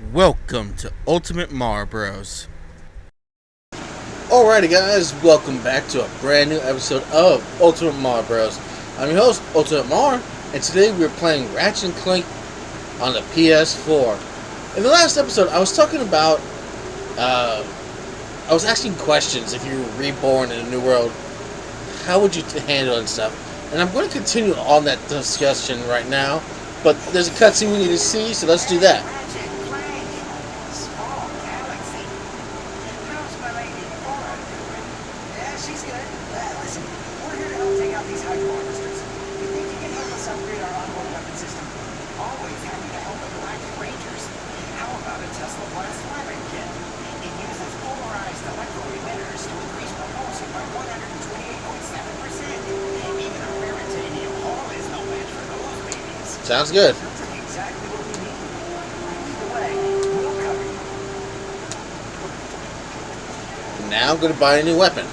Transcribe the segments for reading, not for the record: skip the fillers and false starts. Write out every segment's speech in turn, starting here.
Welcome to UltimateMarBros. Alrighty guys, welcome back to a brand new episode of UltimateMarBros. I'm your host, UltimateMar, and today we're playing Ratchet and Clnk on the PS4. In the last episode, I was talking about, I was asking questions. If you were reborn in a new world, how would you handle and stuff? And I'm going to continue on that discussion right now, but there's a cutscene we need to see, so let's do that. Sounds good. Now I'm going to buy a new weapon.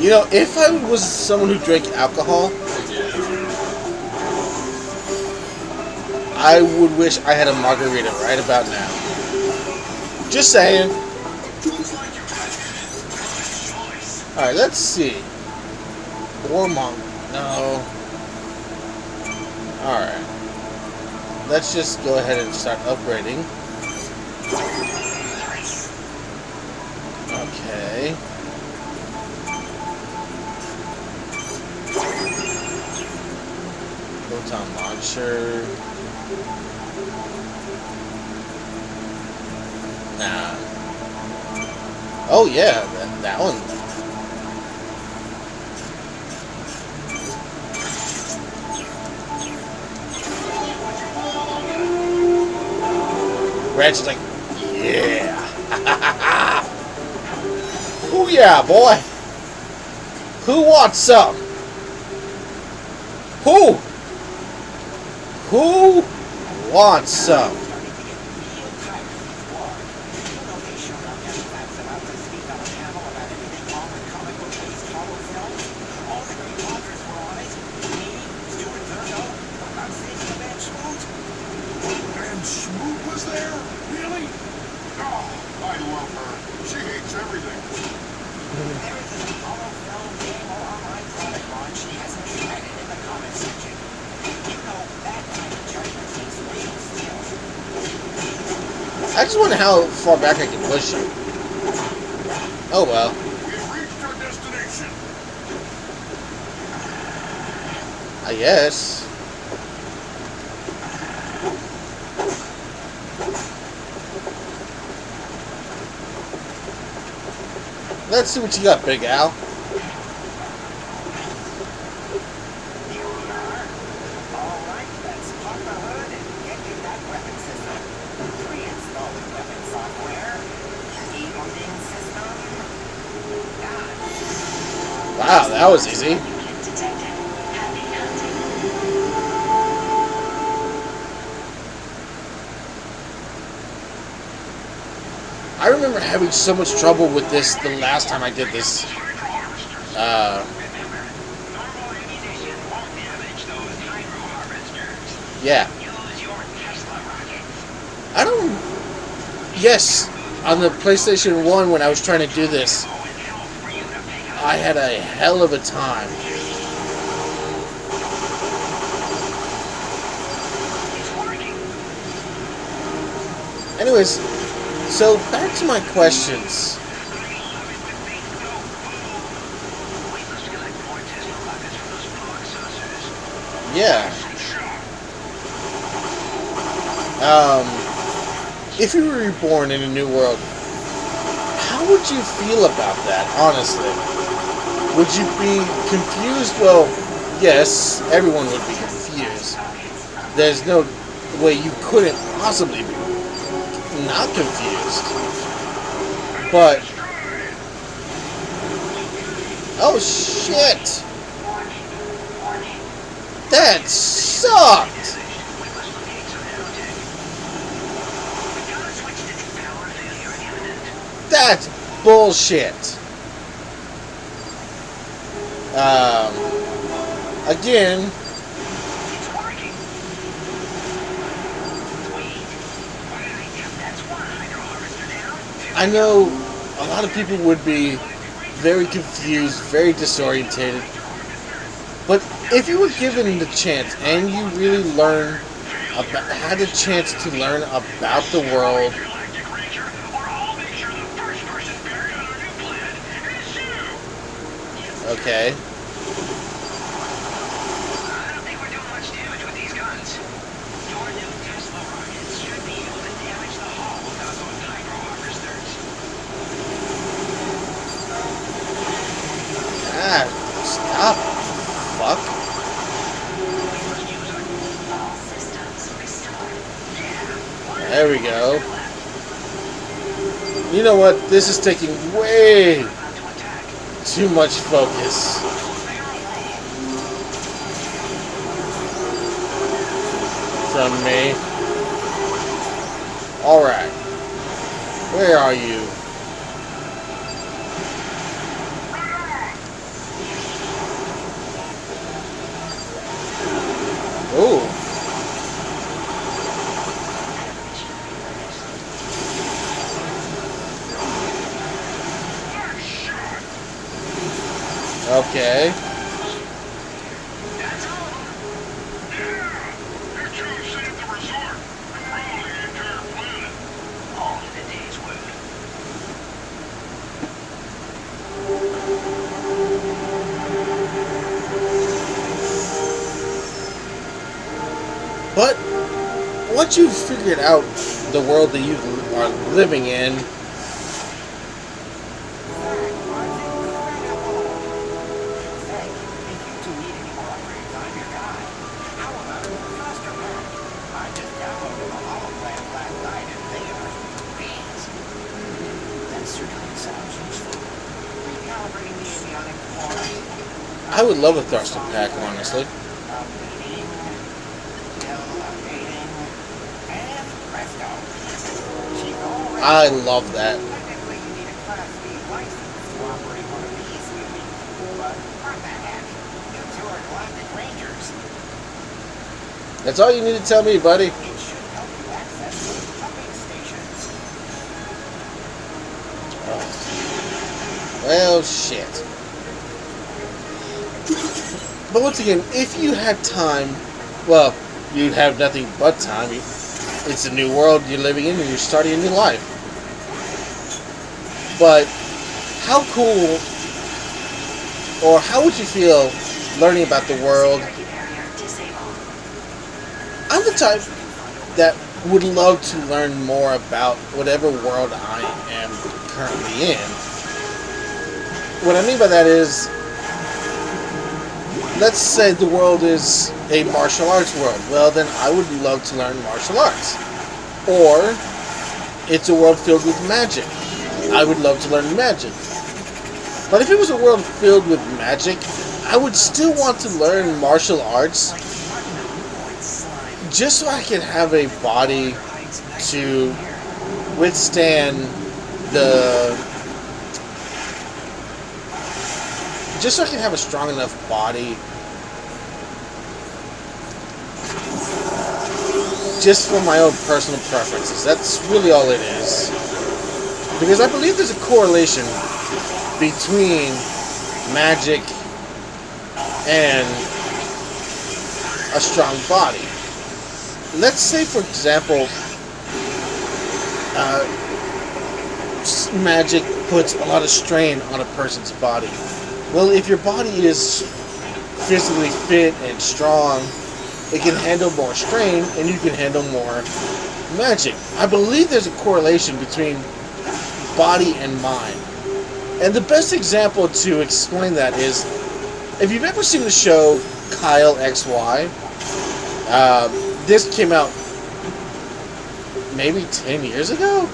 You know, if I was someone who drank alcohol, I would wish I had a margarita right about now. Just saying. Alright, let's see. Warmong. No. Alright. Let's just go ahead and start upgrading. Okay. Photon launcher. Nah. Oh yeah, that one. Ratchet's like, yeah. Oh yeah, boy. Who wants some? Who wants some? I just wonder how far back I can push you. Oh well. We've reached our destination. I guess. Let's see what you got, Big Al. Wow, that was easy. I remember having so much trouble with this the last time I did this. Yeah. I don't... Yes, on the PlayStation 1 when I was trying to do this, I had a hell of a time. Anyways, so back to my questions. Yeah. If you were reborn in a new world, how would you feel about that, honestly? Would you be confused? Well, yes, everyone would be confused. There's no way you couldn't possibly be not confused. But... oh, shit! That sucked! That's bullshit. Again, It's working. Sweet. That's one hydro harvester down. I know a lot of people would be very confused, very disorientated. But if you were given the chance and you really had a chance to learn about the world, Galactic Ranger, or I'll make sure the first person buried on our new planet is you. okay, I don't think we're doing much damage with these guns. Your new Tesla rockets should be able to damage the hull without those hydro harvesters. stop, fuck. All systems restored. There we go. You know what? This is taking way About to attack. too much focus from me. Alright. Where are you? Oh. Okay. That's all. They're trying to save the resort. Probably the entire planet. All in a day's work. But once you've figured out the world that you are living in, I would love a thruster pack, honestly. I love that. Technically, you need a Class B license to operate one of these units. But what the heck? You two are Galactic Rangers. That's all you need to tell me, buddy. It should help you access those pumping stations. Well, shit. But once again, if you had time, well, you'd have nothing but time. It's a new world you're living in and you're starting a new life. But how cool, or how would you feel learning about the world? I'm the type that would love to learn more about whatever world I am currently in. What I mean by that is, let's say the world is a martial arts world. Well, then I would love to learn martial arts. Or it's a world filled with magic. I would love to learn magic. But if it was a world filled with magic, I would still want to learn martial arts just so I can have a body to withstand just so I can have a strong enough body just for my own personal preferences. That's really all it is. Because I believe there's a correlation between magic and a strong body. Let's say, for example, magic puts a lot of strain on a person's body. Well, if your body is physically fit and strong, it can handle more strain and you can handle more magic. I believe there's a correlation between body and mind. And the best example to explain that is, if you've ever seen the show Kyle XY, this came out maybe 10 years ago?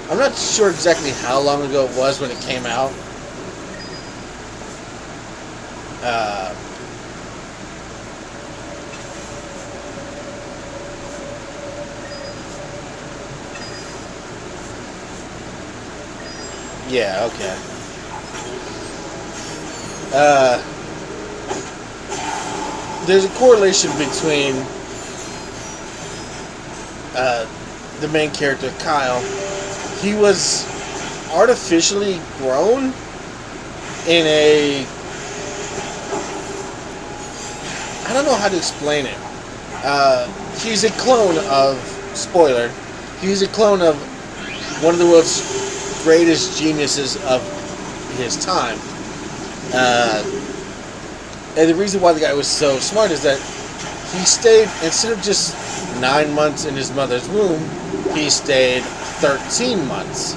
I'm not sure exactly how long ago it was when it came out. Yeah, okay. there's a correlation between the main character, Kyle. He was artificially grown in a... I don't know how to explain it. He's a clone of... Spoiler. He's a clone of one of the world's greatest geniuses of his time. And the reason why the guy was so smart is that he stayed, instead of just 9 months in his mother's womb, he stayed 13 months,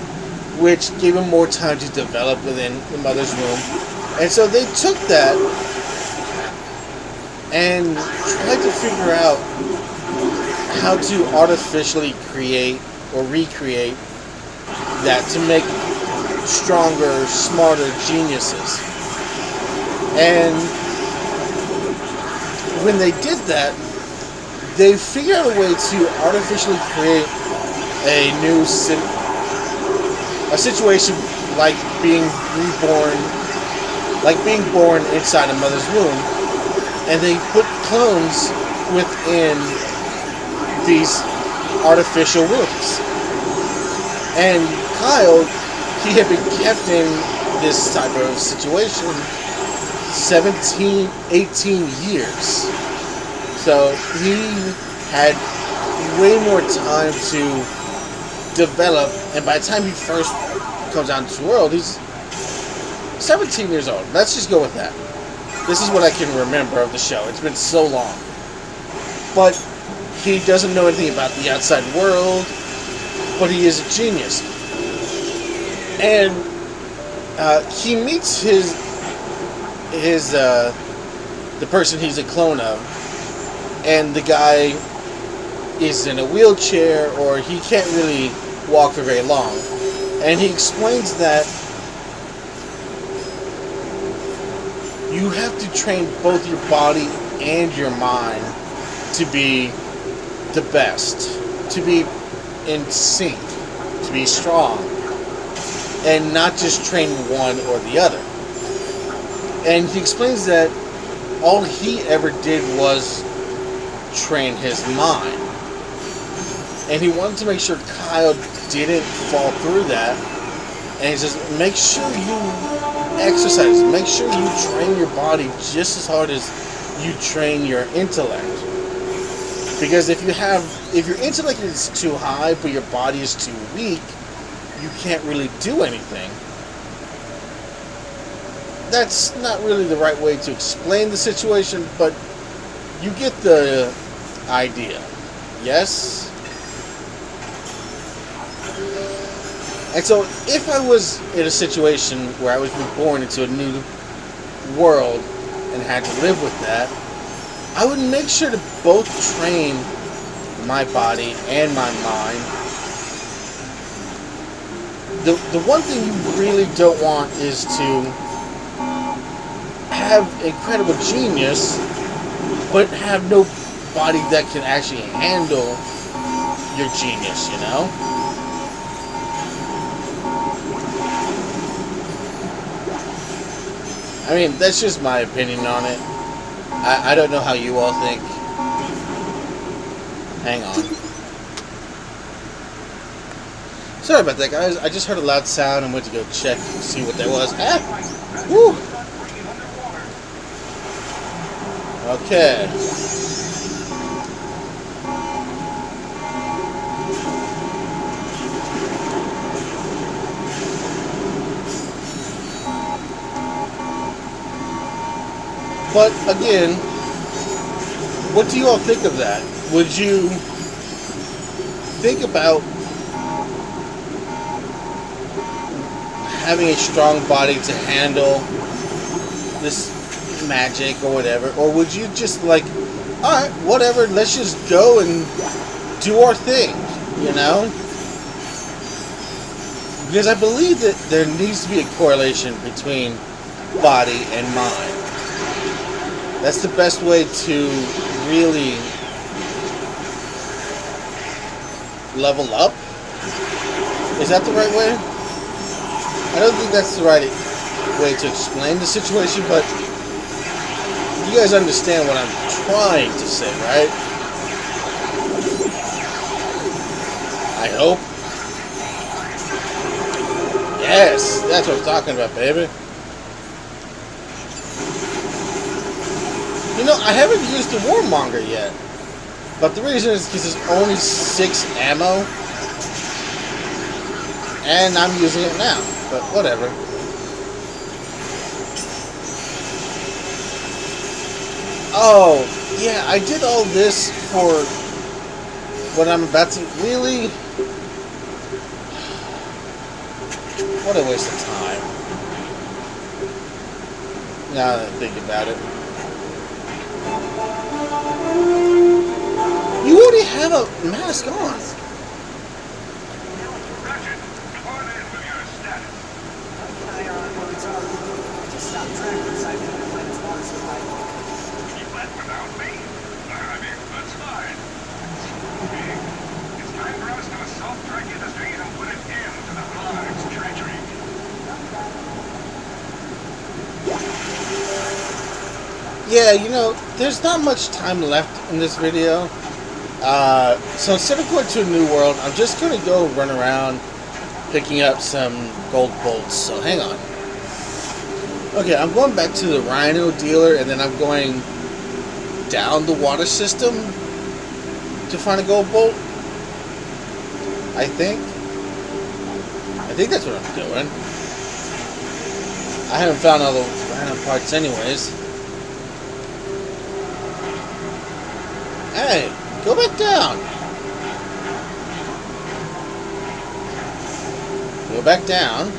which gave him more time to develop within the mother's womb. And so they took that and tried to figure out how to artificially create or recreate that to make stronger, smarter geniuses. And when they did that, they figured out a way to artificially create a situation like being reborn, like being born inside a mother's womb, and they put clones within these artificial wombs. And Kyle, he had been kept in this type of situation 17, 18 years. So he had way more time to develop, and by the time he first comes out into the world, he's 17 years old. Let's just go with that. This is what I can remember of the show. It's been so long. But he doesn't know anything about the outside world, but he is a genius. And he meets the person he's a clone of, and the guy is in a wheelchair, or he can't really walk for very long. And he explains that you have to train both your body and your mind to be the best, to be in sync, to be strong, and not just train one or the other. And he explains that all he ever did was train his mind. And he wanted to make sure Kyle didn't fall through that. And he says, make sure you exercise, make sure you train your body just as hard as you train your intellect. Because if your intellect is too high but your body is too weak, you can't really do anything. That's not really the right way to explain the situation, but you get the idea. Yes? And so, if I was in a situation where I was reborn into a new world and had to live with that, I would make sure to both train my body and my mind. The one thing you really don't want is to have incredible genius, but have no body that can actually handle your genius, you know? I mean, that's just my opinion on it. I don't know how you all think. Hang on. Sorry about that, guys. I just heard a loud sound and went to go check and see what that was. Ah! Woo! Okay. But again, what do you all think of that? Would you think about having a strong body to handle this magic or whatever? Or would you just like, alright, whatever, let's just go and do our thing, you know? Because I believe that there needs to be a correlation between body and mind. That's the best way to really level up. Is that the right way? I don't think that's the right way to explain the situation, but You guys understand what I'm trying to say, right? I hope. Yes, that's what I'm talking about, baby. You know, I haven't used the Warmonger yet. But the reason is because there's only 6 ammo. And I'm using it now. But whatever. Oh, yeah, I did all this for what I'm about to... Really? What a waste of time. Now that I think about it. You already have a mask on. Ratchet, call in with your status. You went without me? I mean, that's fine. It's time for us to assault drug industry and put an end to the Hive's treachery. Yeah, you know, there's not much time left in this video. So instead of going to a new world, I'm just going to go run around picking up some gold bolts. So hang on. Okay, I'm going back to the Rhino dealer, and then I'm going down the water system to find a gold bolt. I think that's what I'm doing. I haven't found all the Rhino parts anyways. Hey, go back down. Go back down.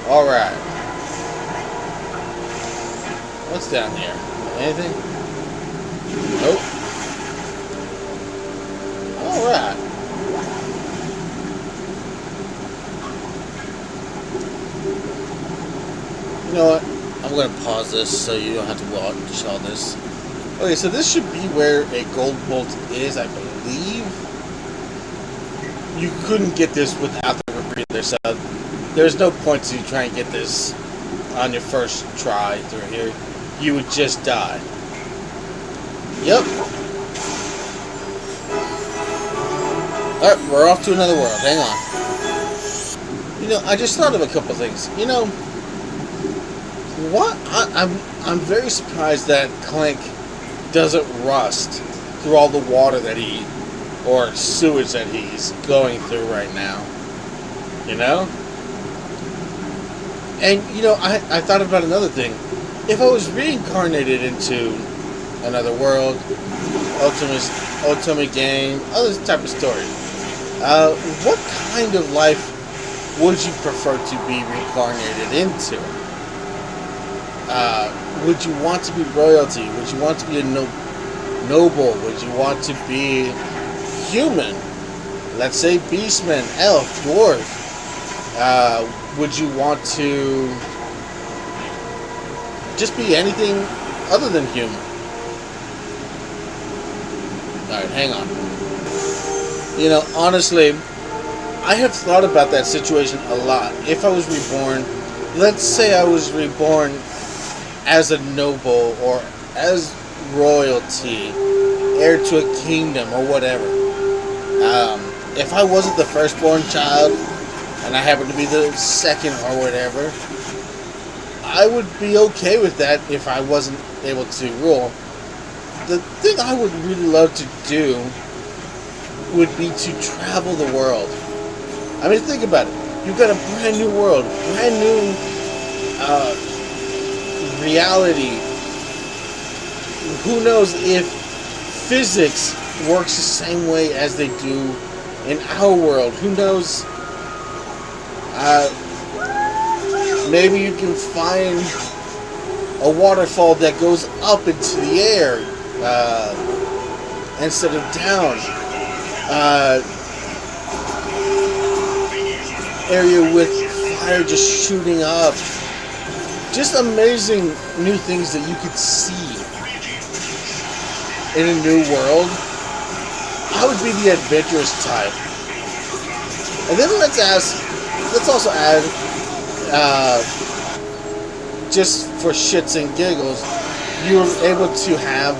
Alright. What's down here? Anything? Nope. Alright. You know what? I'm going to pause this so you don't have to watch all this. Okay, so this should be where a gold bolt is, I believe. You couldn't get this without the rebreather, so there's no point to try and get this on your first try through here. You would just die. Yep. Alright, we're off to another world. Hang on. You know, I just thought of a couple things. You know, what? I'm very surprised that Clnk doesn't rust through all the water that or sewage that he's going through right now. You know? And, you know, I thought about another thing. If I was reincarnated into another world, ultimate game, other type of story, what kind of life would you prefer to be reincarnated into? Would you want to be royalty? Would you want to be a noble? Would you want to be human? Let's say beastman, elf, dwarf. Would you want to just be anything other than human? Alright, hang on. You know, honestly, I have thought about that situation a lot. If I was reborn, let's say I was reborn as a noble or as royalty, heir to a kingdom or whatever. If I wasn't the firstborn child and I happened to be the second or whatever, I would be okay with that if I wasn't able to rule. The thing I would really love to do would be to travel the world. I mean, think about it. You've got a brand new world, brand new reality. Who knows if physics works the same way as they do in our world? Who knows? Maybe you can find a waterfall that goes up into the air instead of down. Area with fire just shooting up. Just amazing new things that you could see in a new world. I would be the adventurous type. And then let's also add, just for shits and giggles, you're able to have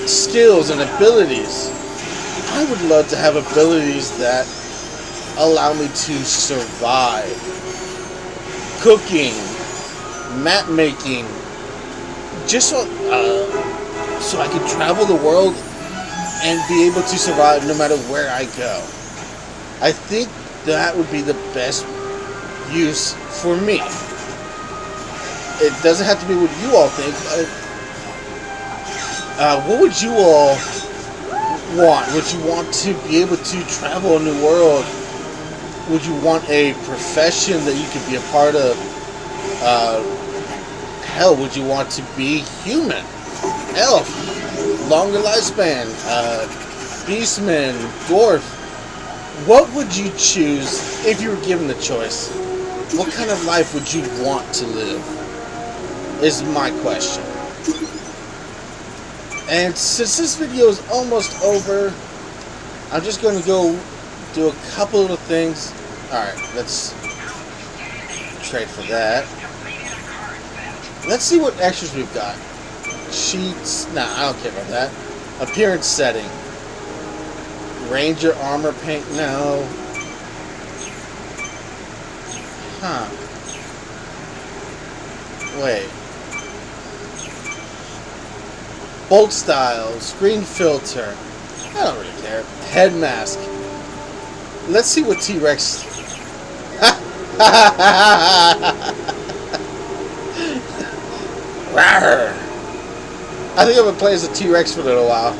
skills and abilities. I would love to have abilities that allow me to survive. Cooking, map making, just so I can travel the world and be able to survive no matter where I go. I think that would be the best use for me. It doesn't have to be what you all think. What would you all want? Would you want to be able to travel a new world? Would you want a profession that you could be a part of? Hell, would you want to be human? Elf, longer lifespan, beastman, dwarf. What would you choose if you were given the choice? What kind of life would you want to live? Is my question. And since this video is almost over, I'm just going to go do a couple of things. Alright, let's trade for that. Let's see what extras we've got. Sheets. Nah, I don't care about that. Appearance setting. Ranger armor paint. No. Huh. Wait. Bolt style. Screen filter. I don't really care. Head mask. Let's see what T-Rex... Rawr. I think I'm gonna play as a T-Rex for a little while.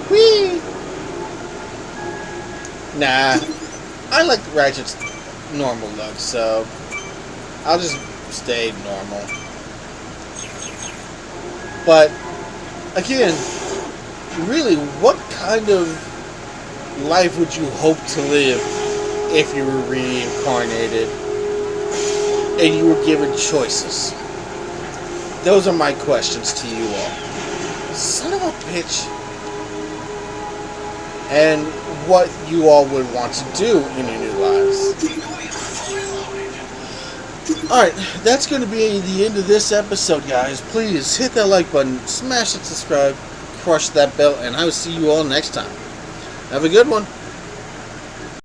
Whee! Nah, I like Ratchet's normal look, so I'll just stay normal. But again, really, what kind of life would you hope to live if you were reincarnated and you were given choices? Those are my questions to you all. Son of a bitch. And what you all would want to do in your new lives. Alright, that's going to be the end of this episode, guys. Please hit that like button, smash that subscribe, crush that bell, and I will see you all next time. Have a good one.